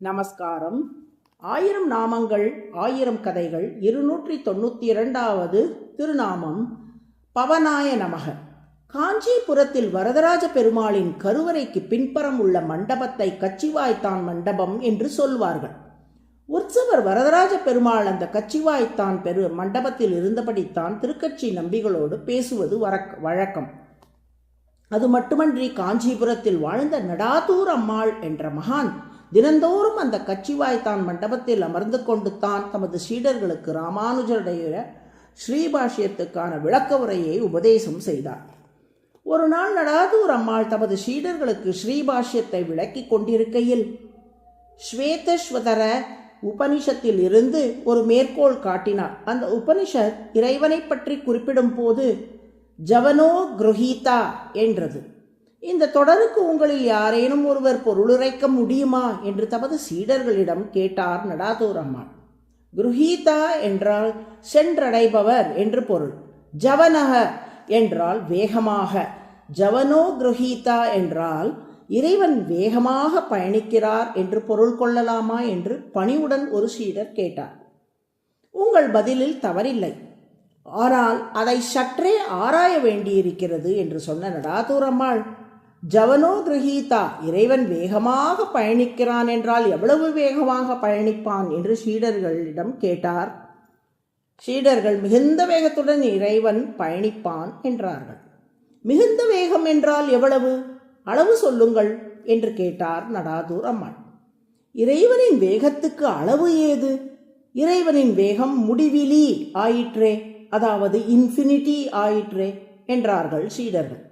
நமஸ்காரம். 1000 நாமங்கள் 1000 கதைகள் 292வது திருநாமம் பவனாய நமக. காஞ்சிபுரத்தில் வரதராஜ பெருமாளின் கருவறைக்கு பின்புறம் உள்ள மண்டபத்தை கச்சிவாய்த்தான் மண்டபம் என்று சொல்வார்கள். உற்சவர் வரதராஜ பெருமாள் அந்த கச்சிவாய்த்தான் மண்டபத்தில் இருந்தபடித்தான் திருக்கட்சி நம்பிகளோடு பேசுவது வழக்கம். அது மட்டுமன்றி காஞ்சிபுரத்தில் வாழ்ந்த நடாதூர் அம்மாள் என்ற மகான் தினந்தோறும் அந்த கச்சிவாய்த்தான் மண்டபத்தில் அமர்ந்து கொண்டு தான் தமது சீடர்களுக்கு ராமானுஜருடைய ஸ்ரீபாஷ்யத்துக்கான விளக்க உரையை உபதேசம் செய்தார். ஒரு நாள் நடாதூர் அம்மாள் தமது சீடர்களுக்கு ஸ்ரீபாஷ்யத்தை விளக்கி கொண்டிருக்கையில் ஸ்வேதஸ்வதர உபனிஷத்தில் இருந்து ஒரு மேற்கோள் காட்டினார். அந்த உபனிஷத் இறைவனை பற்றி குறிப்பிடும் போது ஜவனோ குருஹீதா என்றது. இந்த தொடருக்கு உங்களில் யாரேனும் ஒருவர் பொருளுரைக்க முடியுமா என்று தமது சீடர்களிடம் கேட்டார் நடாதூர் அம்மாள். குருஹீதா என்றால் சென்றடைபவர் என்று பொருள். ஜவனக என்றால் வேகமாக. ஜவனோ குருஹீதா என்றால் இறைவன் வேகமாக பயணிக்கிறார் என்று பொருள் கொள்ளலாமா என்று பணிவுடன் ஒரு சீடர் கேட்டார். உங்கள் பதிலில் தவறில்லை, ஆனால் அதை சற்றே ஆராய வேண்டியிருக்கிறது என்று சொன்ன நடாதூர் அம்மாள், ஜவனோ கிரகீதா இறைவன் வேகமாக பயணிக்கிறான் என்றால் எவ்வளவு வேகமாக பயணிப்பான் என்று சீடர்களிடம் கேட்டார். சீடர்கள் மிகுந்த வேகத்துடன் இறைவன் பயணிப்பான் என்றார்கள். மிகுந்த வேகம் என்றால் எவ்வளவு, அளவு சொல்லுங்கள் என்று கேட்டார் நடாதூர் அம்மாள். இறைவனின் வேகத்துக்கு அளவு ஏது? இறைவனின் வேகம் முடிவிலி ஆயிற்றே, அதாவது இன்ஃபினிட்டி ஆயிற்றே என்றார்கள் சீடர்கள்.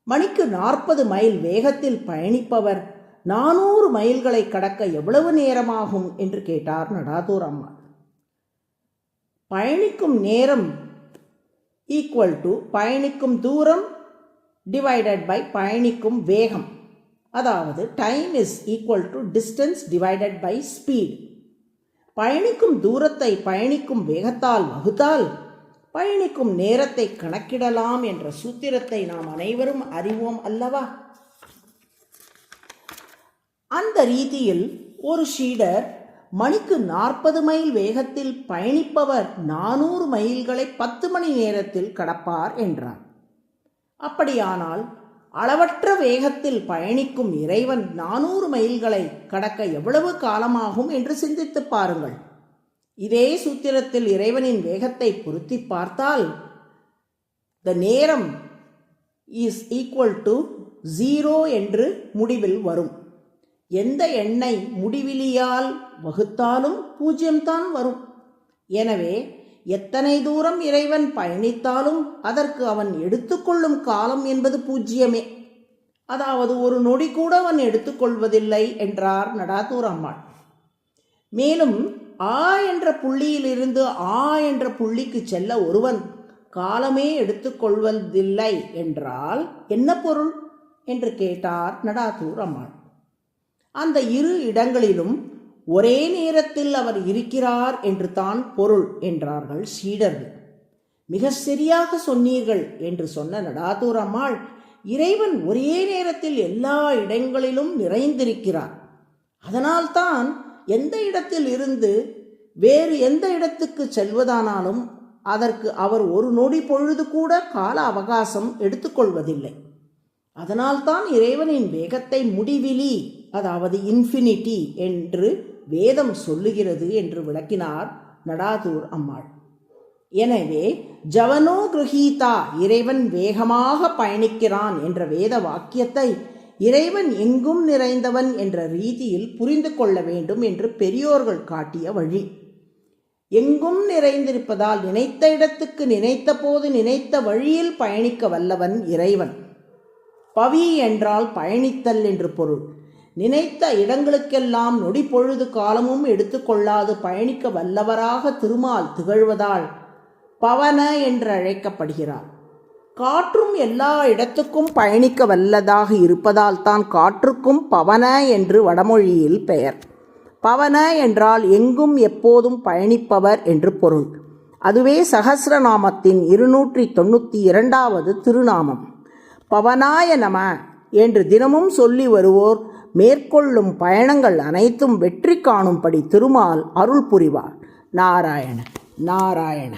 மணிக்கு 40 மைல் வேகத்தில் பயணிப்பவர் 400 மைல்களை கடக்க எவ்வளவு நேரமாகும் என்று கேட்டார் நடாதூர் அம்மாள். பயணிக்கும் நேரம் ஈக்குவல் டு பயணிக்கும் தூரம் டிவைடட் பை பயணிக்கும் வேகம், அதாவது time is equal to distance divided by speed. பயணிக்கும் தூரத்தை பயணிக்கும் வேகத்தால் வகுத்தால் பயணிக்கும் நேரத்தை கணக்கிடலாம் என்ற சூத்திரத்தை நாம் அனைவரும் அறிவோம் அல்லவா? அந்த ரீதியில் ஒரு சீடர் மணிக்கு 40 மைல் வேகத்தில் பயணிப்பவர் 400 மைல்களை 10 மணி நேரத்தில் கடப்பார் என்றார். அப்படியானால் அளவற்ற வேகத்தில் பயணிக்கும் இறைவன் 400 மைல்களை கடக்க எவ்வளவு காலமாகும் என்று சிந்தித்து பாருங்கள். இதே சூத்திரத்தில் இறைவனின் வேகத்தை பொருத்தி பார்த்தால் த நேரம் இஸ் ஈக்குவல் டு 0 என்று முடிவில் வரும். எந்த எண்ணை முடிவிலியால் வகுத்தாலும் 0 தான் வரும். எனவே எத்தனை தூரம் இறைவன் பயணித்தாலும் அதற்கு அவன் எடுத்துக்கொள்ளும் காலம் என்பது 0மே, அதாவது ஒரு நொடி கூட அவன் எடுத்துக்கொள்வதில்லை என்றார் நடாதூர் அம்மாள். மேலும் ஆ என்ற புள்ளியிலிருந்து ஆ என்ற புள்ளிக்கு செல்ல ஒருவன் காலமே எடுத்துக்கொள்வதில்லை என்றால் என்ன பொருள் என்று கேட்டார் நடாதூர் அம்மாள். அந்த இரு இடங்களிலும் ஒரே நேரத்தில் அவர் இருக்கிறார் என்று தான் பொருள் என்றார்கள் சீடர்கள். மிக சரியாக சொன்னீர்கள் என்று சொன்ன நடாதூர் அம்மாள், இறைவன் ஒரே நேரத்தில் எல்லா இடங்களிலும் நிறைந்திருக்கிறார். அதனால்தான் எந்த இடத்தில் இருந்து வேறு எந்த இடத்துக்கு செல்வதானாலும் அதற்கு அவர் ஒரு நொடி பொழுது கூட கால அவகாசம் எடுத்துக்கொள்வதில்லை. அதனால்தான் இறைவனின் வேகத்தை முடிவிலி, அதாவது இன்ஃபினிட்டி என்று வேதம் சொல்லுகிறது என்று விளக்கினார் நடாதூர் அம்மாள். எனவே ஜவனோ கிருஹீதா இறைவன் வேகமாக பயணிக்கிறான் என்ற வேத வாக்கியத்தை இறைவன் எங்கும் நிறைந்தவன் என்ற ரீதியில் புரிந்து கொள்ள வேண்டும் என்று பெரியோர்கள் காட்டிய வழி. எங்கும் நிறைந்திருப்பதால் நினைத்த இடத்துக்கு நினைத்த போது நினைத்த வழியில் பயணிக்க வல்லவன் இறைவன். பவி என்றால் பயணித்தல் என்று பொருள். நினைத்த இடங்களுக்கெல்லாம் நொடி பொழுது காலமும் எடுத்துக்கொள்ளாது பயணிக்க வல்லவராக திருமால் திகழ்வதால் பவன என்று அழைக்கப்படுகிறார். காற்றும் எல்லா இடத்துக்கும் பயணிக்க வல்லதாக இருப்பதால் தான் காற்றுக்கும் பவன என்று வடமொழியில் பெயர். பவன என்றால் எங்கும் எப்போதும் பயணிப்பவர் என்று பொருள். அதுவே சகஸ்ரநாமத்தின் 292வது திருநாமம். பவனாய நம என்று தினமும் சொல்லி வருவோர் மேற்கொள்ளும் பயணங்கள் அனைத்தும் வெற்றி காணும்படி திருமால் அருள் புரிவார். நாராயண நாராயண.